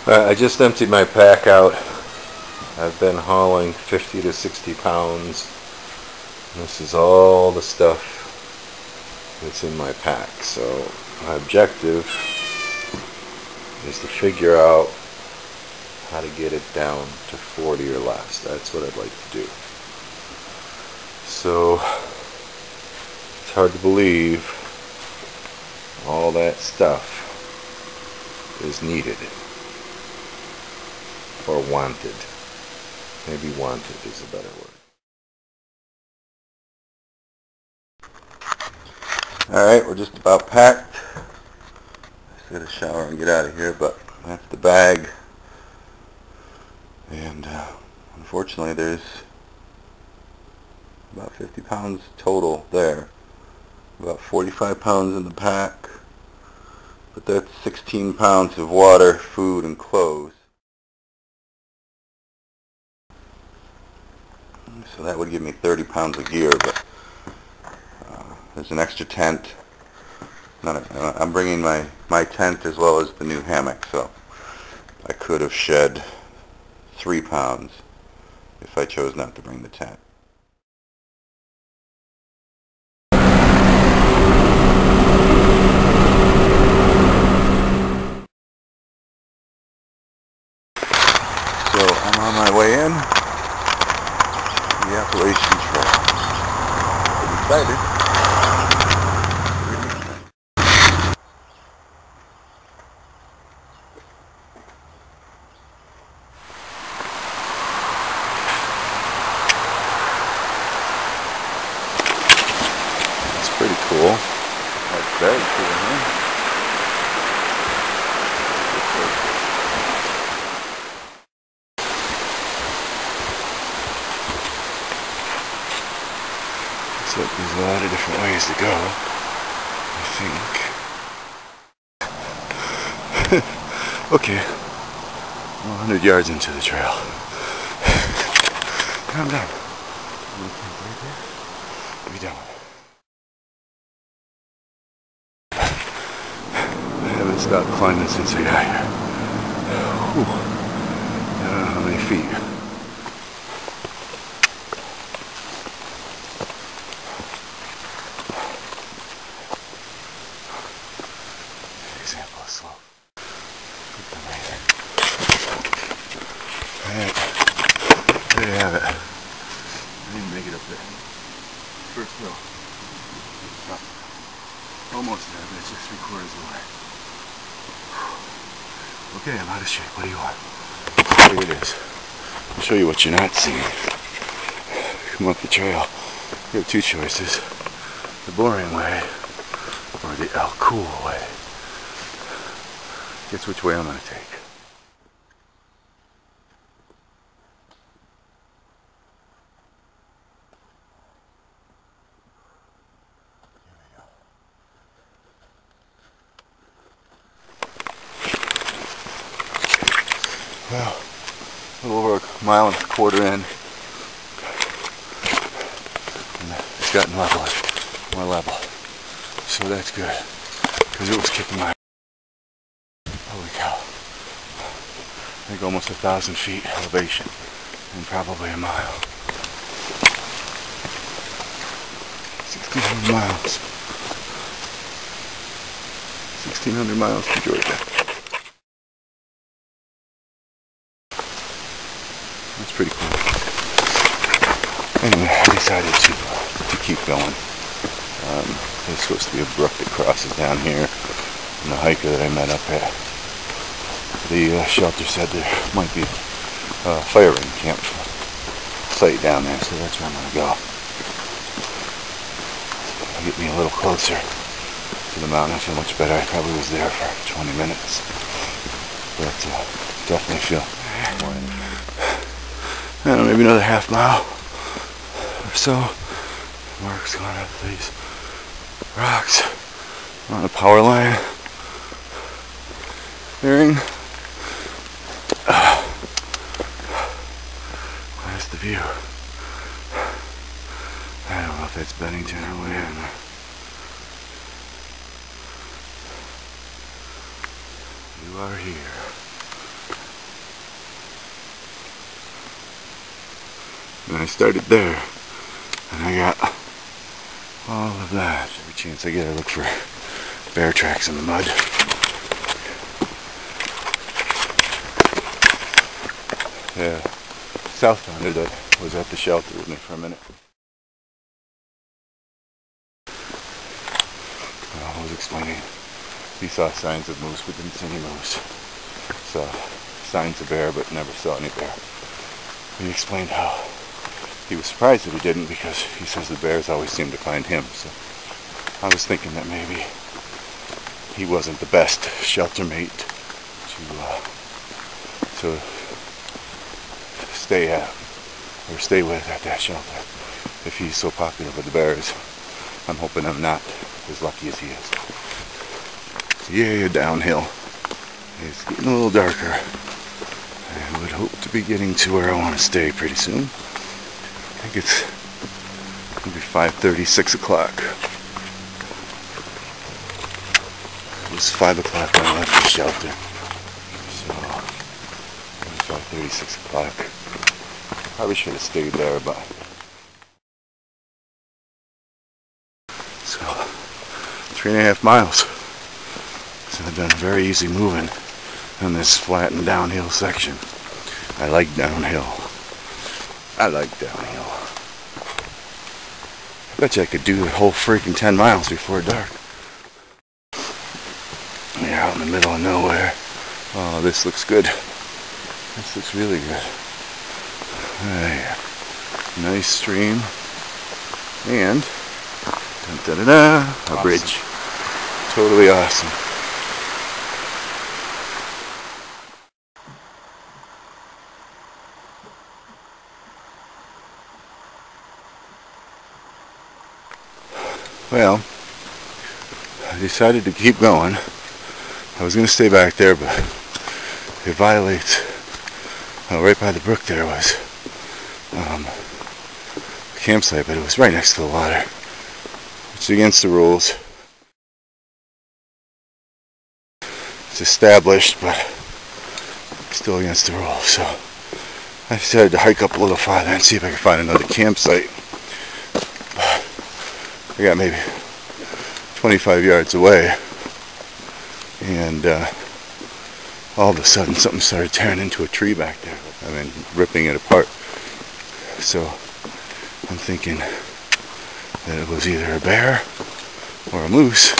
I just emptied my pack out. I've been hauling 50 to 60 pounds. This is all the stuff that's in my pack. So my objective is to figure out how to get it down to 40 or less. That's what I'd like to do. So it's hard to believe all that stuff is needed or wanted. Maybe wanted is a better word. Alright, we're just about packed. Just get a shower and get out of here, but that's the bag. And unfortunately there's about 50 pounds total there. About 45 pounds in the pack. But that's 16 pounds of water, food, and clothes. So that would give me 30 pounds of gear, but there's an extra tent. I'm bringing my tent as well as the new hammock, so I could have shed 3 pounds if I chose not to bring the tent. So I'm on my way in the Appalachian Trail. I'm excited. It's pretty cool. That's very cool, huh? So there's a lot of different ways to go, I think. Okay, I'm 100 yards into the trail. Calm down. Right there. Be done. I haven't stopped climbing since I got here. Whew. I don't know how many feet. Example of slope. Alright, there you have it. I didn't make it up there. First row. Almost there, but it's just 3/4 of the way. Okay, I'm out of shape. What do you want? Here it is. I'll show you what you're not seeing. Come up the trail. You have two choices. The boring way or the cool way. Guess which way I'm going to take. Well, a little over a mile and a quarter in, and it's gotten more level, so that's good, because it was kicking my, holy cow, I think almost 1,000 feet elevation, and probably a mile, 1,600 miles, 1,600 miles to Georgia. That's pretty cool. Anyway, I decided to keep going. There's supposed to be a brook that crosses down here, and the hiker that I met up at the shelter said there might be a firing camp site down there, so that's where I'm going to go. It'll get me a little closer to the mountain. I feel much better. I probably was there for 20 minutes, but definitely feel more energy. I don't know, maybe another half mile or so. Mark's going up these rocks on a power line. Bearing. There's the view. I don't know if that's Bennington or where. You are here. And I started there, and I got all of that. Every chance I get, I look for bear tracks in the mud. Yeah, Southlander that was at the shelter with me for a minute. I was explaining he saw signs of moose but didn't see any moose. Saw signs of bear but never saw any bear. He explained how he was surprised that he didn't, because he says the bears always seem to find him. So I was thinking that maybe he wasn't the best shelter mate to stay at or stay with at that shelter if he's so popular with the bears. I'm hoping I'm not as lucky as he is. Yeah, downhill. It's getting a little darker. I would hope to be getting to where I want to stay pretty soon. I think it's maybe 5:30, 6 o'clock. It was 5 o'clock when I left the shelter. So, 5:30, 6 o'clock. Probably should have stayed there, but... So, 3.5 miles. So I've done very easy moving on this flat and downhill section. I like downhill. I like downhill. I bet you I could do the whole freaking 10 miles before dark. You're out in the middle of nowhere. Oh, this looks good. This looks really good. Nice stream. And a bridge. Totally awesome. Well, I decided to keep going. I was going to stay back there, but it violates, right by the brook there was a campsite, but it was right next to the water. It's against the rules. It's established, but still against the rules. So I decided to hike up a little farther and see if I could find another campsite. I got maybe 25 yards away, and all of a sudden something started tearing into a tree back there. I mean, ripping it apart. So I'm thinking that it was either a bear or a moose,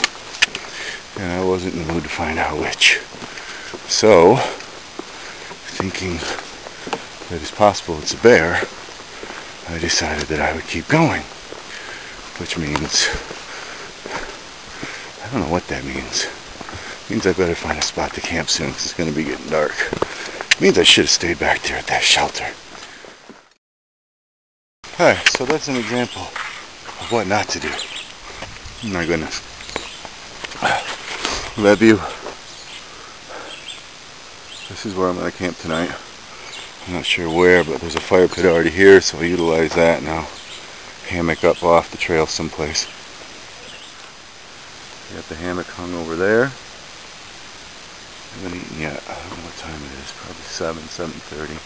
and I wasn't in the mood to find out which. So, thinking that it's possible it's a bear, I decided that I would keep going. Which means, I don't know what that means. It means I better find a spot to camp soon, because it's going to be getting dark. It means I should have stayed back there at that shelter. Alright, so that's an example of what not to do. Oh my goodness. That view. This is where I'm going to camp tonight. I'm not sure where, but there's a fire pit already here, so I'll utilize that now. Hammock up off the trail someplace. Got the hammock hung over there. Haven't eaten yet. I don't know what time it is. Probably 7:30.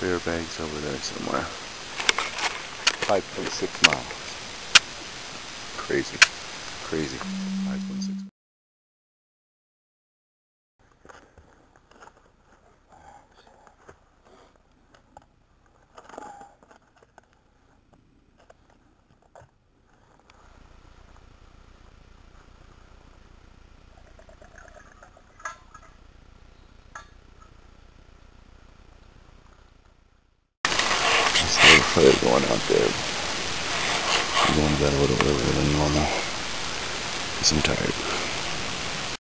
Bear bags over there somewhere. 5.6 miles. Crazy. Crazy. 5.6. Fire going out there. I'm going to bed a little earlier than normal because I'm tired.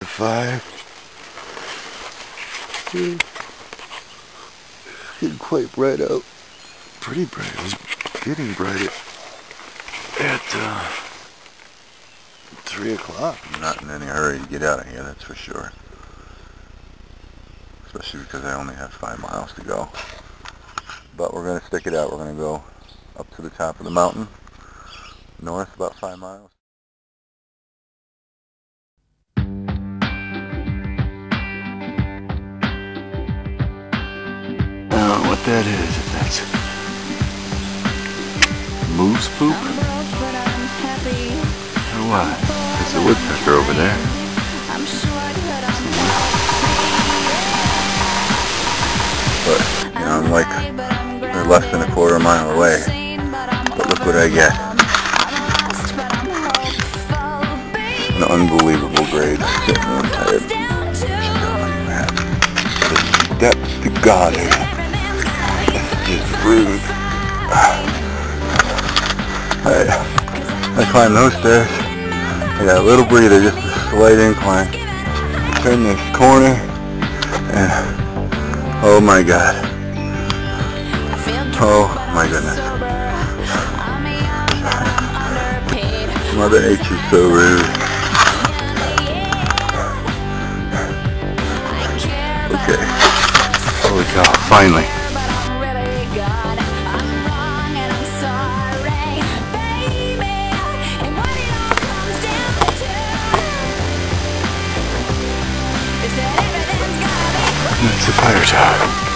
5. Getting quite bright out. Pretty bright. It was getting bright at 3 o'clock. I'm not in any hurry to get out of here, that's for sure. Especially because I only have 5 miles to go. But we're going to stick it out. We're going to go up to the top of the mountain, north about 5 miles. I don't know what that is, if that's moose poop? Or what? There's a woodpecker over there. But, you know, I'm like, they're less than a quarter mile away. But look what I get. An unbelievable grade sitting on my head. Steps to God. This is rude. I climbed those stairs. I got a little breather, just a slight incline. Turn this corner, and oh my God. Oh my goodness. Mother H is so rude. Okay. Holy cow, finally. It's a fire tower.